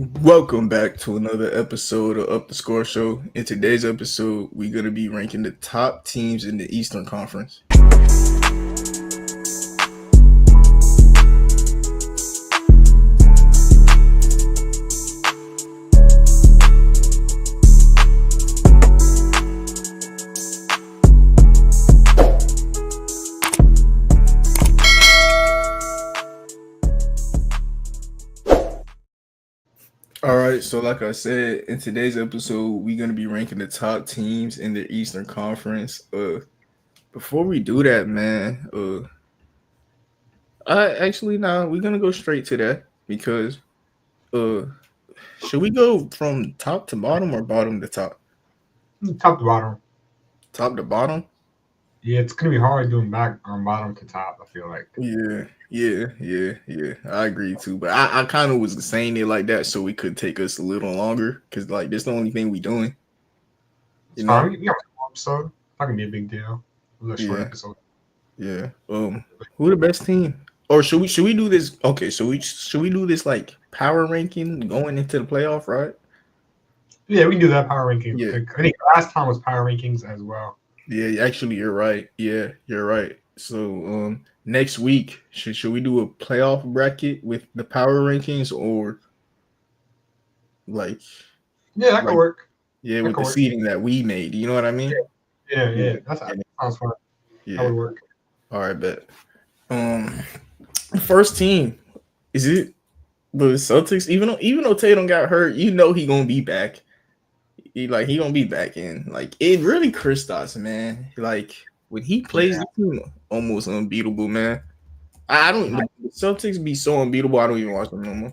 Welcome back to another episode of Up the Score Show. In today's episode, we're going to be ranking the top teams in the Eastern Conference. All right, so like I said, in today's episode, we're going to be ranking the top teams in the Eastern Conference. Before we do that, man, I actually now we're going to go straight to that because uh should we go from top to bottom or bottom to top? Top to bottom. Top to bottom? Yeah, it's gonna be hard doing back on bottom to top. I feel like Yeah. I agree too. But I kind of was saying it like that so it could take us a little longer because like that's the only thing we doing. it's You know? fine. We got one episode. Not gonna be a big deal. A little short Yeah. episode. Yeah. Who the best team? Or should we do this? Okay, so we should we do this like power ranking going into the playoff, right? Yeah, we can do that power rankings. Yeah. I think last time was power rankings as well. Yeah, actually you're right. Yeah, you're right. So next week should we do a playoff bracket with the power rankings or like Yeah, that could like work. yeah, That with could the work. seeding that we made. You know what I mean? Yeah. Yeah. That sounds fun. That Yeah. would work. All right, bet. Um, first team is it the Celtics? Even though Tatum got hurt, you know he gonna be back. He gonna be back in. Like it really Kristaps, man. Like when he plays, Yeah. the team almost unbeatable, man. I don't. The Celtics be so unbeatable. I don't even watch them no more.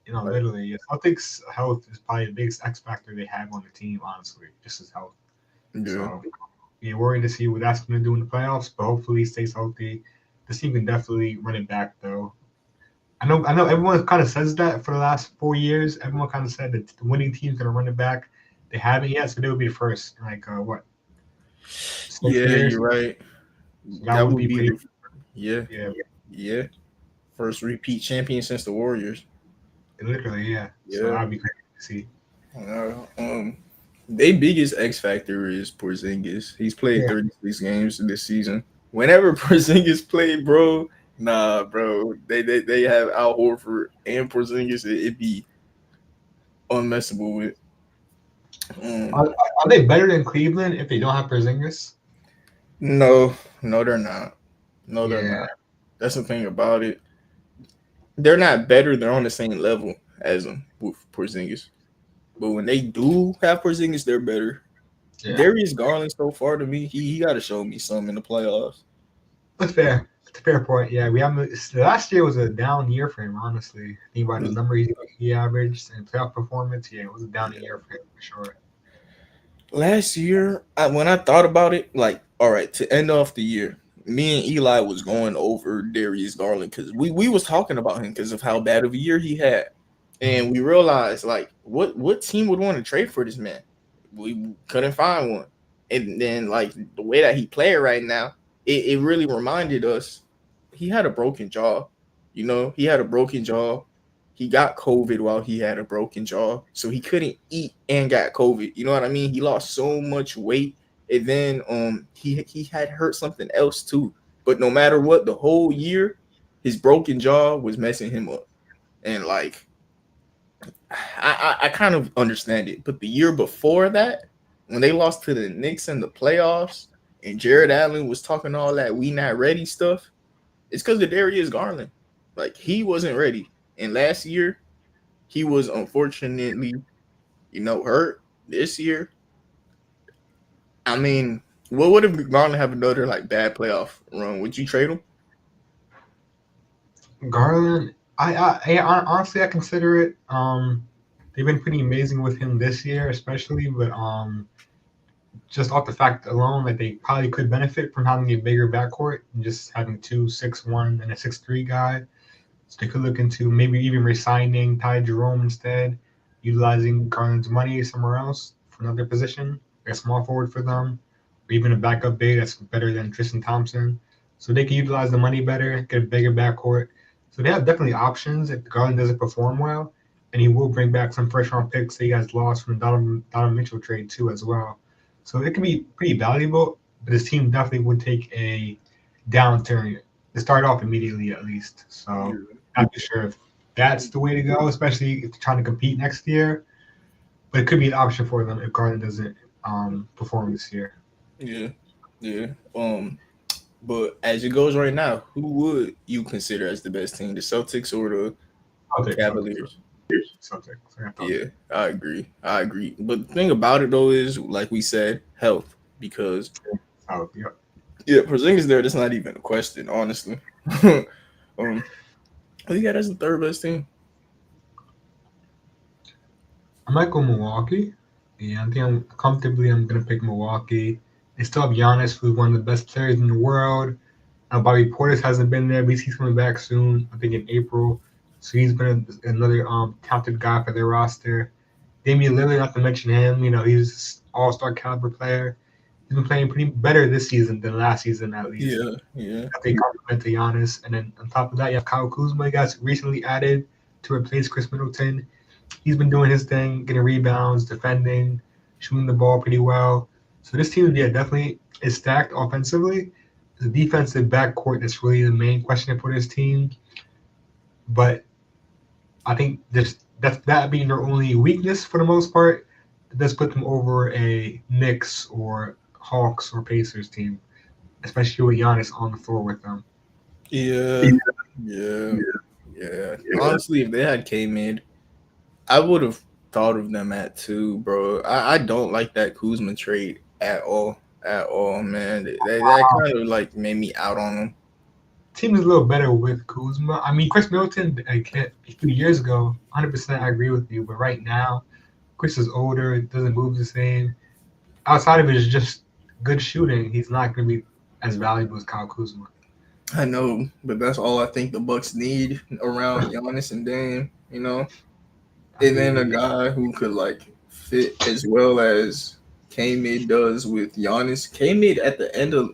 Like, Literally, yeah. Celtics health is probably the biggest X factor they have on the team, honestly, just his health. yeah, So you're worried to see what that's going to do in the playoffs, but hopefully he stays healthy. This team can definitely run it back, though. I know. Everyone kind of says that for the last 4 years. Everyone kind of said that the winning team's going to run it back. They haven't yet, so they would be the first in like what 6 years. you're right. So that That would would be be pretty. yeah, Yeah, yeah. First repeat champion since the Warriors. literally, yeah. So Yeah. that'd be crazy to see. Their biggest X factor is Porzingis. He's played Yeah. 36 games this season. Whenever Porzingis played, bro, nah, bro, they have Al Horford and Porzingis. It'd be unmessable with. Are they better than Cleveland if they don't have Porzingis? No, they're not. No, they're Yeah, not. That's the thing about it. They're not better. They're on the same level as them with Porzingis. But when they do have Porzingis, they're better. yeah. Darius Garland, so far to me, he got to show me something in the playoffs. That's fair. That's a fair point. Yeah, we haven't. Last year was a down year for him, honestly. Think about the numbers he averaged and playoff performance. Yeah, it was a down year for him for sure. Last year, when I thought about it, like, all right, to end off the year, me and Eli was going over Darius Garland because we was talking about him because of how bad of a year he had, and we realized like what team would want to trade for this man? We couldn't find one, and then like the way that he played right now, it really reminded us he had a broken jaw. You know, he had a broken jaw. He got COVID while he had a broken jaw, so he couldn't eat and got COVID. You know what I mean? He lost so much weight, and then he had hurt something else too. But no matter what, the whole year, his broken jaw was messing him up, and like I kind of understand it. But the year before that, when they lost to the Knicks in the playoffs, and Jared Allen was talking all that "we not ready" stuff, it's because of Darius Garland. Like he wasn't ready. And last year, he was unfortunately, hurt. This year, I mean, what would have Garland have another like bad playoff run? Would you trade him? Garland, honestly I consider it. They've been pretty amazing with him this year, especially, but just off the fact alone that they probably could benefit from having a bigger backcourt and just having 2 6'1" and a 6'3" guy. So they could look into maybe even resigning Ty Jerome instead, utilizing Garland's money somewhere else for another position, like a small forward for them, or even a backup big that's better than Tristan Thompson. So they can utilize the money better, get a bigger backcourt. So they have definitely options if Garland doesn't perform well. and he will bring back some first round picks that you guys lost from the Donovan Mitchell trade too as well. So it can be pretty valuable, but his team definitely would take a downturn to start off immediately at least. So I'm not sure if that's the way to go, especially if they're trying to compete next year. But it could be an option for them if Garland doesn't perform this year. Yeah, yeah. But as it goes right now, who would you consider as the best team, the Celtics or the Cavaliers? Celtics. Yeah, I agree. I agree. But the thing about it though is, like we said, health. Because Yep. yeah, Porzingis there, that's not even a question, honestly. Who you got as the third best team? I might go Milwaukee. Yeah, I think I'm gonna pick Milwaukee. They still have Giannis, who's one of the best players in the world. Bobby Portis hasn't been there, but he's coming back soon. I think in April. So he's been another talented guy for their roster. Damian Lillard, not to mention him, he's an all-star caliber player. He's been playing pretty better this season than last season at least. Yeah. I think compliment to Giannis, and then on top of that, you have Kyle Kuzma. He got recently added to replace Chris Middleton. He's been doing his thing, getting rebounds, defending, shooting the ball pretty well. So this team, yeah, definitely is stacked offensively. The defensive backcourt is really the main question for this team. But I think that being their only weakness for the most part, it does put them over a Knicks or Hawks or Pacers team, especially with Giannis on the floor with them. Yeah. Honestly, if they had K-Mid, I would have thought of them at 2, bro. I don't like that Kuzma trade at all. At all, man. That kind of like made me out on them. Team is a little better with Kuzma. I mean, Chris Middleton, a few years ago, 100% I agree with you. But right now, Chris is older, doesn't move the same. Outside of it is just good shooting. He's not going to be as valuable as Kyle Kuzma. I know, but that's all I think the Bucks need around Giannis and Dame, And then a guy who could like fit as well as K-Mid does with Giannis. K-Mid at the end of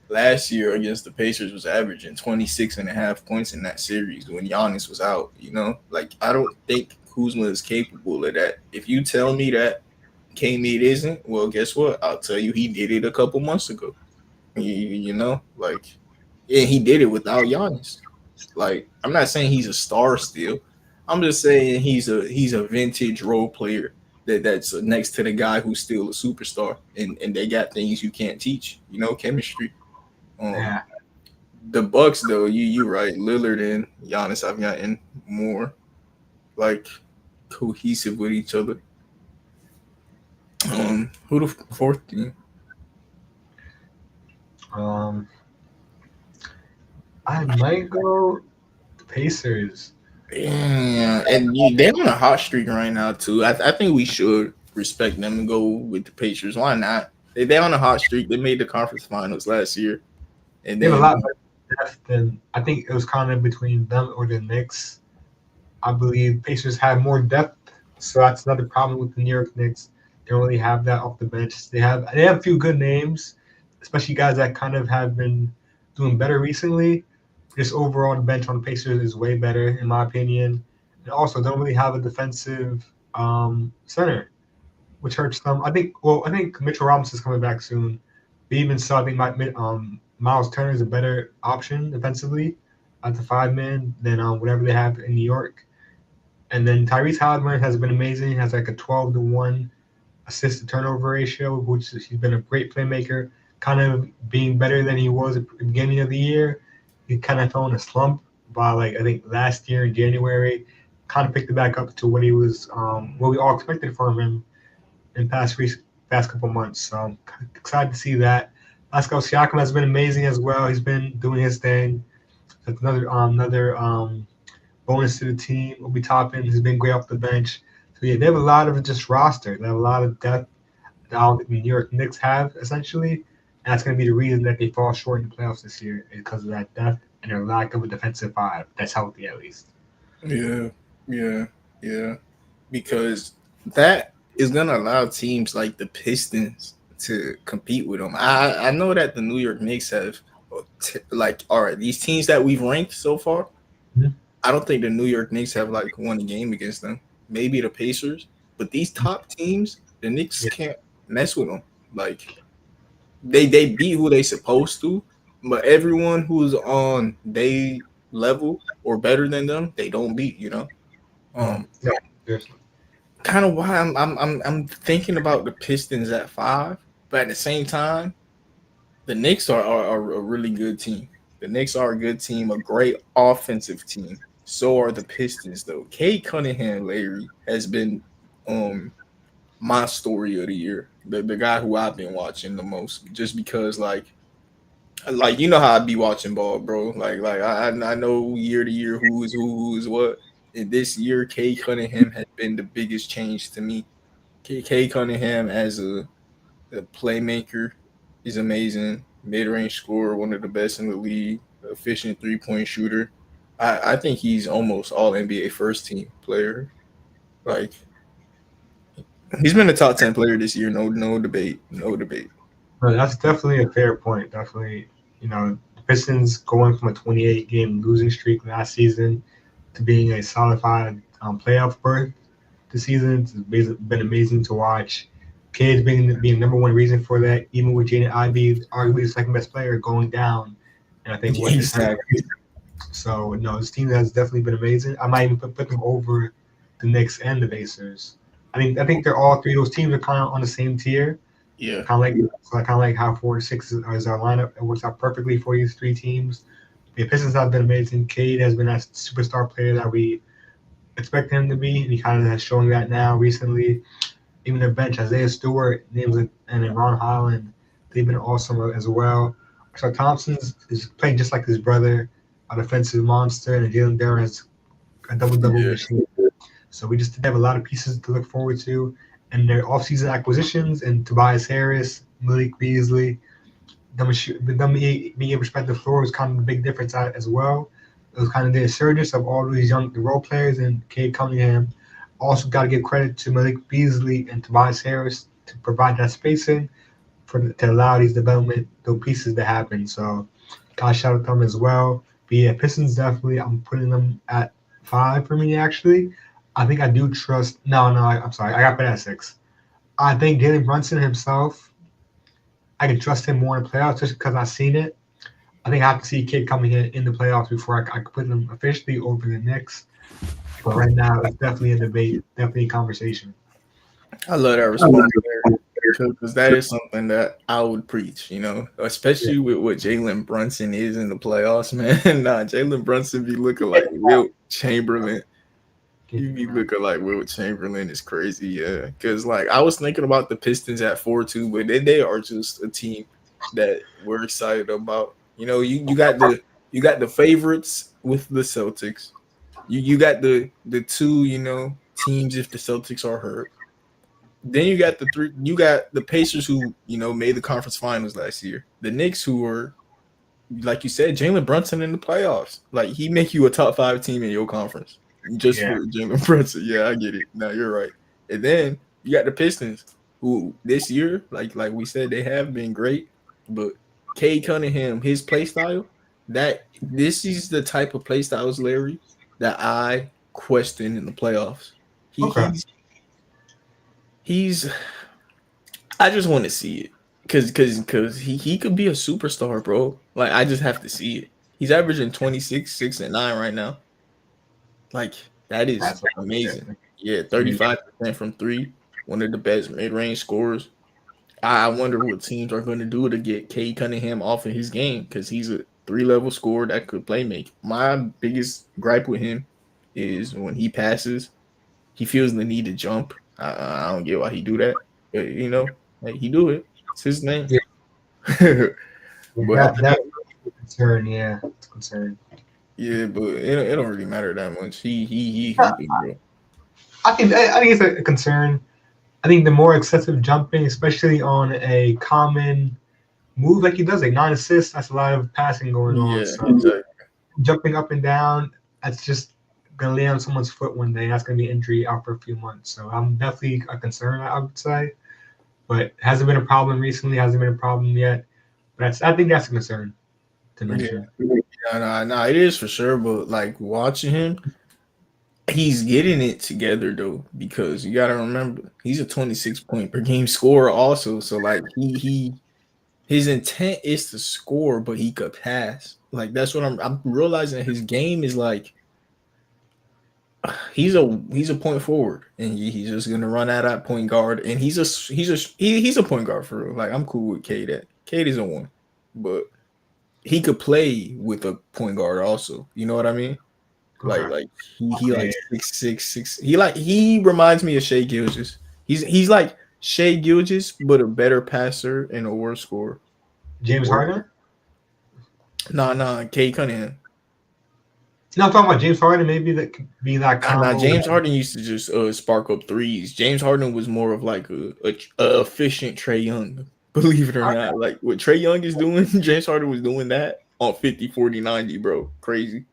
last year against the Pacers was averaging 26.5 points in that series when Giannis was out, Like, I don't think Kuzma is capable of that. If you tell me that K-Mid isn't, well, guess what? I'll tell you he did it a couple months ago. Like, yeah, he did it without Giannis. Like, I'm not saying he's a star still. I'm just saying he's a vintage role player that's next to the guy who's still a superstar, and they got things you can't teach, chemistry. Yeah. The Bucks though, you right. Lillard and Giannis have gotten more like cohesive with each other. Who the fourth team? I might go the Pacers. Yeah, and they're on a hot streak right now too. I think we should respect them and go with the Pacers. Why not? They're on a hot streak. They made the conference finals last year, and They then have a lot more depth than I think it was kind of between them or the Knicks. I believe Pacers have more depth, so that's another problem with the New York Knicks. They don't really have that off the bench. They have a few good names, especially guys that kind of have been doing better recently. Just overall, the bench on the Pacers is way better, in my opinion. And also, don't really have a defensive center, which hurts them. I think Mitchell Robinson's coming back soon. But even so, I think Miles Turner is a better option defensively at the 5-man than whatever they have in New York. And then Tyrese Halliburton has been amazing. He has like a 12-to-1 assist to turnover ratio, which he's been a great playmaker, kind of being better than he was at the beginning of the year. He kind of fell in a slump by I think last year in January, kind of picked it back up to what he was, what we all expected from him in past couple months. So I'm excited to see that. Pascal Siakam has been amazing as well. He's been doing his thing. That's another bonus to the team. Obi Toppin has been great off the bench. So yeah, they have a lot of just roster. They have a lot of depth that I don't think the New York Knicks have essentially. And that's going to be the reason that they fall short in the playoffs this year, is because of that depth and their lack of a defensive five that's healthy at least. Yeah. Because that is going to allow teams like the Pistons to compete with them. I know that the New York Knicks have, all right, these teams that we've ranked so far, I don't think the New York Knicks have like won a game against them. Maybe the Pacers, but these top teams, the Knicks Yeah. can't mess with them. Like they beat who they supposed to, but everyone who's on they level or better than them, they don't beat. Yeah, seriously. Kind of why I'm thinking about the Pistons at 5, but at the same time, the Knicks are a really good team. The Knicks are a good team, a great offensive team. So are the Pistons, though. Kate Cunningham, Larry, has been um my story of the year. The guy who I've been watching the most, just because like you know how I be watching ball, bro. I know year to year who is what. And this year, Kate Cunningham has been the biggest change to me. Kate Cunningham as a playmaker is amazing. Mid range scorer, one of the best in the league. Efficient 3-point shooter. I think he's almost all NBA first team player. Like he's been a top 10 player this year. No debate. No debate. No, that's definitely a fair point. Definitely, the Pistons going from a 28 game losing streak last season to being a solidified playoff berth this season. It's been amazing to watch. Kids being number one reason for that, even with Jaden Ivey, arguably the second best player, going down. And I think what December. Exactly. So no, this team has definitely been amazing. I might even put them over the Knicks and the Pacers. I think they're all three of those teams are kind of on the same tier. Yeah. Kind of like how 4-6 is our lineup. It works out perfectly for these three teams. The Pistons have been amazing. Cade has been that superstar player that we expect him to be, and he kind of has shown that now recently. Even the bench, Isaiah Stewart, and then Ron Holland, they've been awesome as well. So Thompson is playing just like his brother, a defensive monster, and Jalen Duren is a double-double Yeah. machine. So we just have a lot of pieces to look forward to. And their offseason acquisitions and Tobias Harris, Malik Beasley, them being able to spread the floor was kind of the big difference as well. It was kind of the resurgence of all these young role players and Cade Cunningham. Also got to give credit to Malik Beasley and Tobias Harris to provide that spacing to allow these pieces to happen. So got to shout out them as well. But yeah, Pistons definitely, I'm putting them at 5 for me actually. I think I do trust. No, I'm sorry. I got put at 6. I think Jalen Brunson himself, I can trust him more in the playoffs just because I've seen it. I think I have to see a kid coming in the playoffs before I could put them officially over the Knicks. But right now, it's definitely a debate, definitely a conversation. I love that response because that is something that I would preach, especially with what Jalen Brunson is in the playoffs, man. Jalen Brunson be looking like Wilt Chamberlain. You be looking like Wilt Chamberlain is crazy, yeah. Because I was thinking about the Pistons at 4-2, but they are just a team that we're excited about. You got the favorites with the Celtics. You got the two teams if the Celtics are hurt. Then you got the Pacers who made the conference finals last year. The Knicks who were, like you said, Jalen Brunson in the playoffs. Like he make you a top 5 team in your conference. Just for Jalen Brunson. Yeah, I get it. No, you're right. And then you got the Pistons, who this year, like we said, they have been great. But Cade Cunningham, his play style, this is the type of play styles, Larry, that I question in the playoffs. He's I just want to see it. Cause he could be a superstar, bro. Like I just have to see it. He's averaging 26, 6, and 9 right now. Like that is amazing. Yeah, 35% from 3. One of the best mid-range scorers. I wonder what teams are going to do to get Cade Cunningham off of his game because he's a 3-level scorer that could play make. My biggest gripe with him is when he passes, he feels the need to jump. I don't get why he do that. But, he do it. It's his name. Yeah. But that's a concern. Yeah, it's a concern. Yeah, but it don't really matter that much. He hooping, bro. I think it's a concern. I think the more excessive jumping, especially on a common move like he does, like 9 assists, that's a lot of passing going on. Yeah, so exactly. Jumping up and down, that's just gonna lay on someone's foot one day. That's gonna be injury out for a few months. So I'm definitely a concern, I would say. But hasn't been a problem recently. Hasn't been a problem yet. But I think that's a concern to mention. Yeah, No, it is for sure. But like watching him, he's getting it together though, because you gotta remember he's a 26 point per game scorer also. So like he his intent is to score, but he could pass. Like that's what I'm realizing. His game is like he's a point forward, and he's just gonna run out at point guard, and he's a point guard for real. Like I'm cool with Cade. Cade is a one, but he could play with a point guard also. You know what I mean? Like he like 6'6". He reminds me of Shea Gilgeous. He's like Shea Gilgeous, but a better passer and a worse scorer. James Harden? Nah, Cade Cunningham. No, I'm talking about James Harden. Maybe that could be that combo. Nah, James Harden used to just spark up threes. James Harden was more of like a efficient Trae Young. Believe it or not, like what Trae Young is doing, James Harden was doing that on 50, 40, 90, bro. Crazy.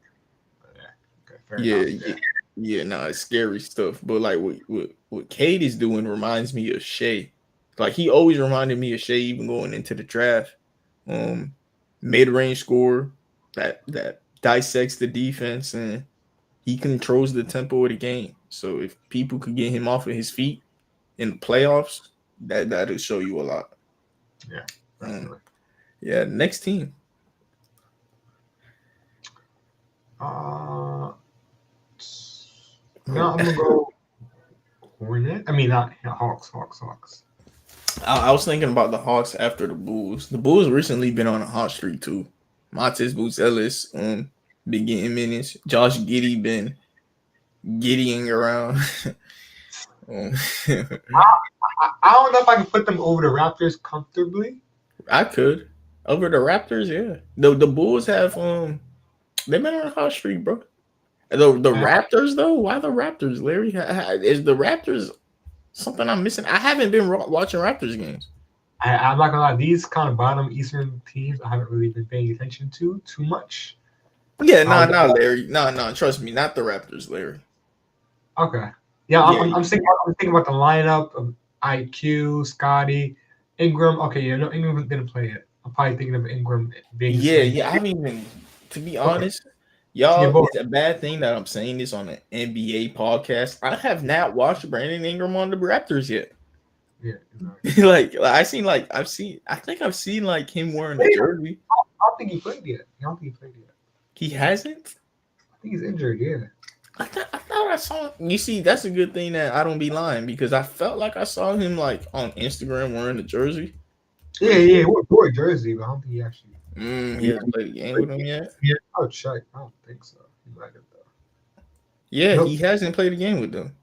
Yeah, nah, it's scary stuff. But like what Cade is doing reminds me of Shea. Like he always reminded me of Shea, even going into the draft. Mid-range scorer that dissects the defense, and he controls the tempo of the game. So if people could get him off of his feet in the playoffs, that'll show you a lot. Yeah. Yeah. Next team. I'm gonna go Hornet. I mean, not Hawks. I was thinking about the Hawks after the Bulls. The Bulls recently been on a hot streak too. Montes Buzelis been getting minutes. Josh Giddey been giddying around. I don't know if I can put them over the Raptors comfortably. I could. Over the Raptors, yeah. The Bulls have they've been on a hot streak, bro. The Raptors though, why the Raptors, Larry? Is the Raptors something I'm missing? I haven't been watching Raptors games. I'm not gonna lie, these kind of bottom Eastern teams I haven't really been paying attention to too much. Yeah, Larry. No, trust me, not the Raptors, Larry. Okay. Yeah, I'm thinking about the lineup of IQ, Scotty, Ingram. Okay, Ingram didn't play it. I'm probably thinking of Ingram being. Yeah. I mean, to be honest, y'all, it's a bad thing that I'm saying this on an NBA podcast. I have not watched Brandon Ingram on the Raptors yet. Yeah, exactly. I think I've seen like him wearing a jersey. I don't think he played yet. He hasn't? I think he's injured, yeah. I thought I saw him. You see, that's a good thing that I don't be lying, because I felt like I saw him like on Instagram wearing the jersey. Yeah, wore a jersey, but I don't think he actually. He hasn't played the game with him yet? Yeah, I'll check. I don't think so. He might have though. Yeah, nope. He hasn't played a game with them.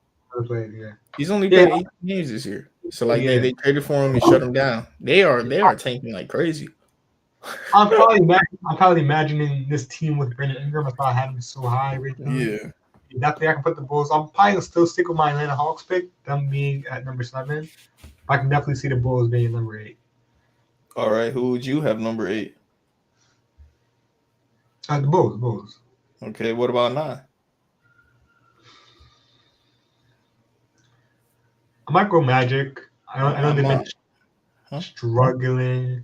Yeah. He's only played 8 games this year. So like they traded for him and shut him down. They are tanking like crazy. I'm probably imagining this team with Brandon Ingram. I thought I had him so high right now. Yeah. Definitely I can put the Bulls. I'm probably gonna still stick with my Atlanta Hawks pick, them being at number 7. I can definitely see the Bulls being number 8. All right, who would you have number 8? The Bulls. Okay, what about 9? I might go Magic. I know they've been struggling,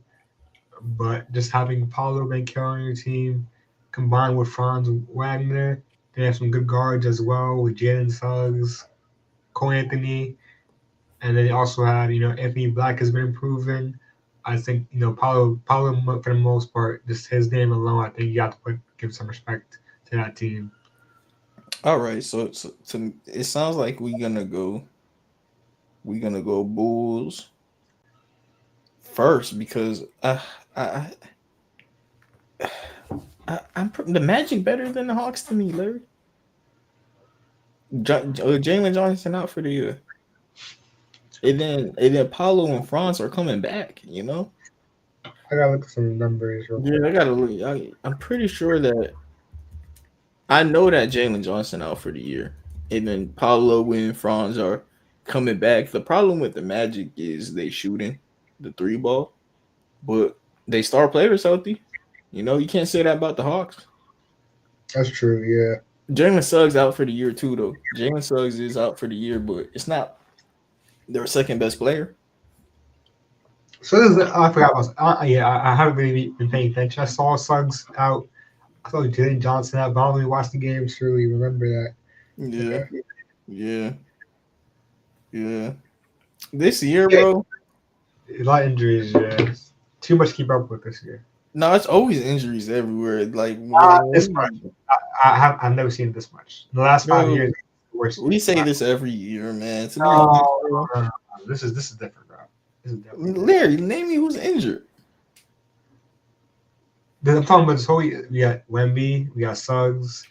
but just having Paolo Banchero on your team, combined with Franz Wagner, they have some good guards as well with Jalen Suggs, Cole Anthony, and then they also had Anthony Black has been improving. I think Paolo for the most part, just his name alone, I think you have to give some respect to that team. All right, so it sounds like we're gonna go Bulls first, because I'm the Magic better than the Hawks to me, Larry. Jalen Johnson out for the year, and then Paolo and Franz are coming back. I gotta look at some numbers. I gotta look. I'm pretty sure that I know that Jalen Johnson out for the year, and then Paolo and Franz are coming back. The problem with the Magic is they shooting the 3 ball, but they star players healthy. You can't say that about the Hawks. That's true, yeah. Jalen Suggs out for the year too, though. Jalen Suggs is out for the year, but it's not their second best player. So I forgot about. I haven't really been paying attention. I saw Suggs out. I saw Jalen Johnson out, but I don't really watch the game. Surely remember that. Yeah, Okay. yeah, yeah. This year, Yeah, bro. a lot of injuries. Yeah, too much to keep up with this year. No, it's always injuries everywhere. Like This much. I've never seen this much in the last 5 years. bro, The worst. we say this every year, man. To be honest, No, bro. no, no, no. This is different, bro. This is definitely different. Larry, name me who's injured. I'm talking about this whole year. We got Wemby, we got Suggs,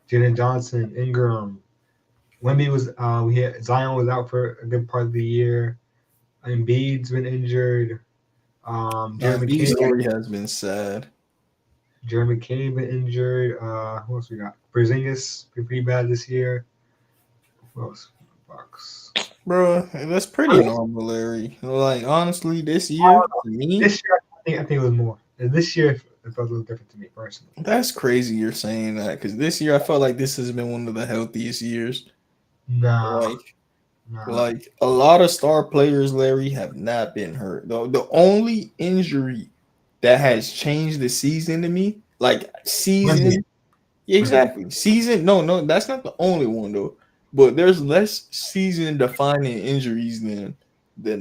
Jalen Johnson, Ingram. Wemby was we had Zion was out for a good part of the year. Embiid's been injured. Jeremy B McCain, story has been sad, Jeremy McCain been injured. Who else we got? Porzingis been pretty bad this year. Who else? Bucks. bro. That's pretty normal, Larry. Like honestly, this year to me, This year, I think it was more. This year, it felt a little different to me personally. that's crazy. You're saying that because this year I felt like this has been one of the healthiest years. Nah, Like, nah. like a lot of star players, Larry, have not been hurt. The only injury that has changed the season to me, like season. Wemby. Exactly. Season. No, that's not the only one though. But there's less season defining injuries than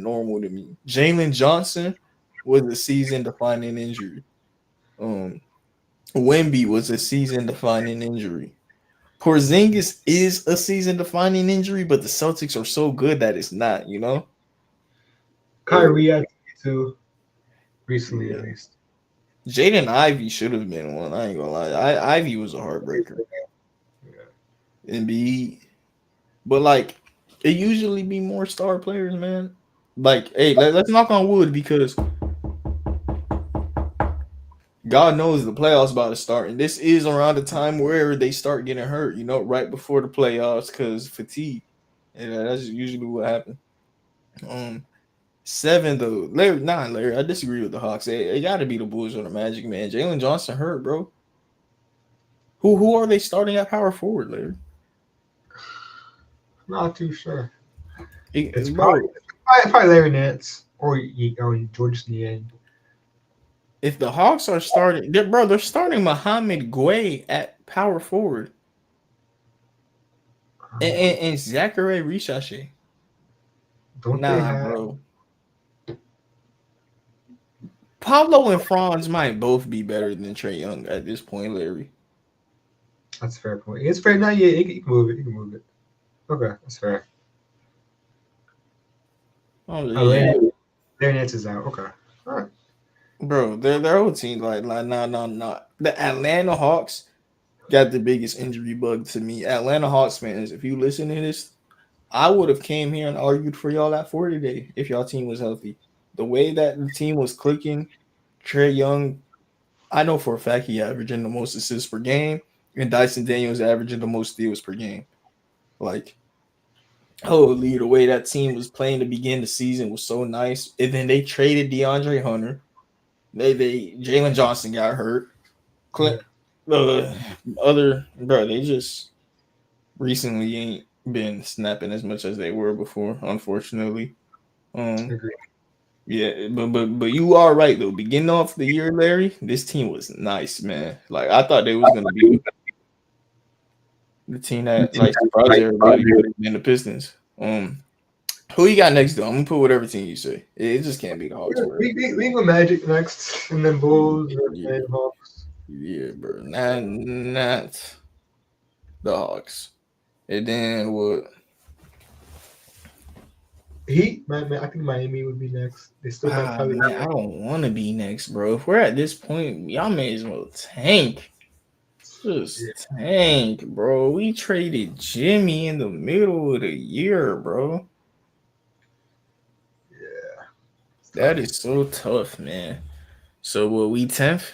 normal to me. Jalen Johnson was a season defining injury. Um, Wemby was a season defining injury. Porzingis is a season defining injury, but the Celtics are so good that it's not. You know. Kyrie had too recently Yeah. at least. Jaden Ivey should have been one. I ain't gonna lie. Ivy was a heartbreaker. Yeah. Embiid. But like it usually be more star players, man. Like, hey, let's knock on wood because God knows the playoffs about to start, and this is around the time where they start getting hurt. You know, right before the playoffs because fatigue, and that's usually what happens. Um, 7 though, Larry, Larry. I disagree with the Hawks. It got to be the Bulls or the Magic, man. Jalen Johnson hurt, bro. Who are they starting at power forward, Larry? Not too sure. It's It's bro. probably Larry Nance or George Niang. If the Hawks are starting, they're starting Mohamed Gueye at power forward and Zachary Richache. Don't they Nah, have? bro. Pablo and Franz might both be better than Trey Young at this point, Larry. That's a fair point. It's fair. Not yet. You can move it. You can move it. Okay, that's fair. Oh, yeah. Larry Nance is out. Okay. All right. Bro, their whole team like nah. The Atlanta Hawks got the biggest injury bug to me. Atlanta Hawks fans, if you listen to this, I would have came here and argued for y'all at 40 today if y'all team was healthy. The way that the team was clicking, Trey Young, I know for a fact he averaging the most assists per game, and Dyson Daniels averaging the most steals per game. Like, holy, the way that team was playing to begin the season was so nice. And then they traded DeAndre Hunter. They Jalen Johnson got hurt. Clint, other bro, they just recently ain't been snapping as much as they were before, unfortunately. Agree. Yeah, but you are right though. Beginning off the year, Larry, this team was nice, man. Like I thought they was gonna be the team that like surprised everybody in the Pistons. Who you got next though? I'm gonna put whatever team you say. It just can't be the Hawks. We go Magic next, and then Bulls, and then Hawks. Yeah, bro. Not the Hawks. And then what? Heat, man, I think Miami would be next. They still got Tyler. Man, I don't want to be next, bro. If we're at this point, y'all may as well tank. Just tank, bro. We traded Jimmy in the middle of the year, bro. Yeah. That is so tough, man. So what, we 10th?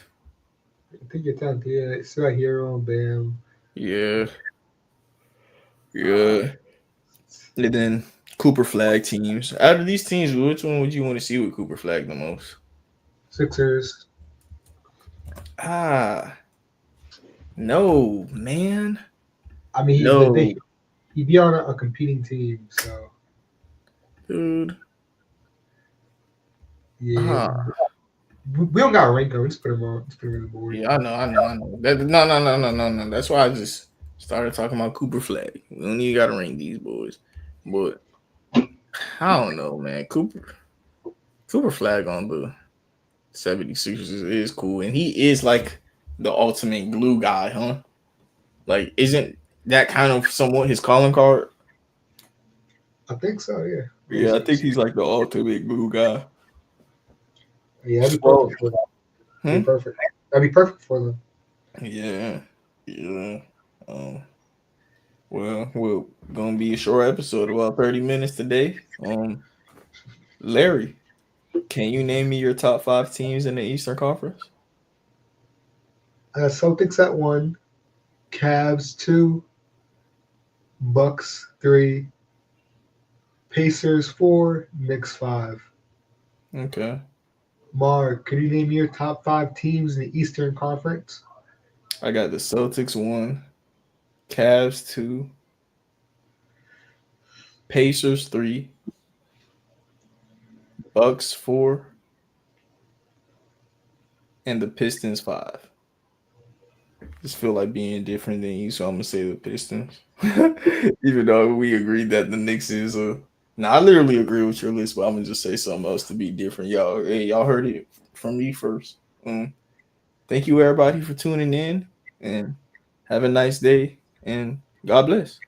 I think you're 10th. Yeah, still got Hero, Bam. Yeah. Yeah. And then Cooper Flag teams. Out of these teams, which one would you want to see with Cooper Flag the most? Sixers. No, man. I mean, No. he'd be on a competing team, so. Dude. Yeah. We don't got a rank. Let's put him on. Let's put him on the board. Yeah, I know. No. That's why I just started talking about Cooper Flag. We don't even got to rank these boys, but I don't know, man. Cooper Flag on the 76ers is cool, and he is like the ultimate glue guy, huh? Like, isn't that kind of somewhat his calling card? I think so. Yeah. Yeah, I think he's like the ultimate glue guy. Yeah, that'd be Well, perfect for them. That'd hmm? be perfect. That'd be perfect for them. Yeah. Um, well, we're gonna be a short episode, about 30 minutes today. Larry, can you name me your top 5 teams in the Eastern Conference? I got Celtics at 1, Cavs 2, Bucks 3, Pacers 4, Knicks 5. Okay. Mark, could you name your top 5 teams in the Eastern Conference? I got the Celtics 1, Cavs 2, Pacers 3, Bucks 4, and the Pistons 5. Just feel like being different than you, so I'm gonna say the Pistons. Even though we agreed that the Knicks is a. Now I literally agree with your list, but I'm gonna just say something else to be different. Y'all heard it from me first. Thank you everybody for tuning in, and have a nice day, and God bless.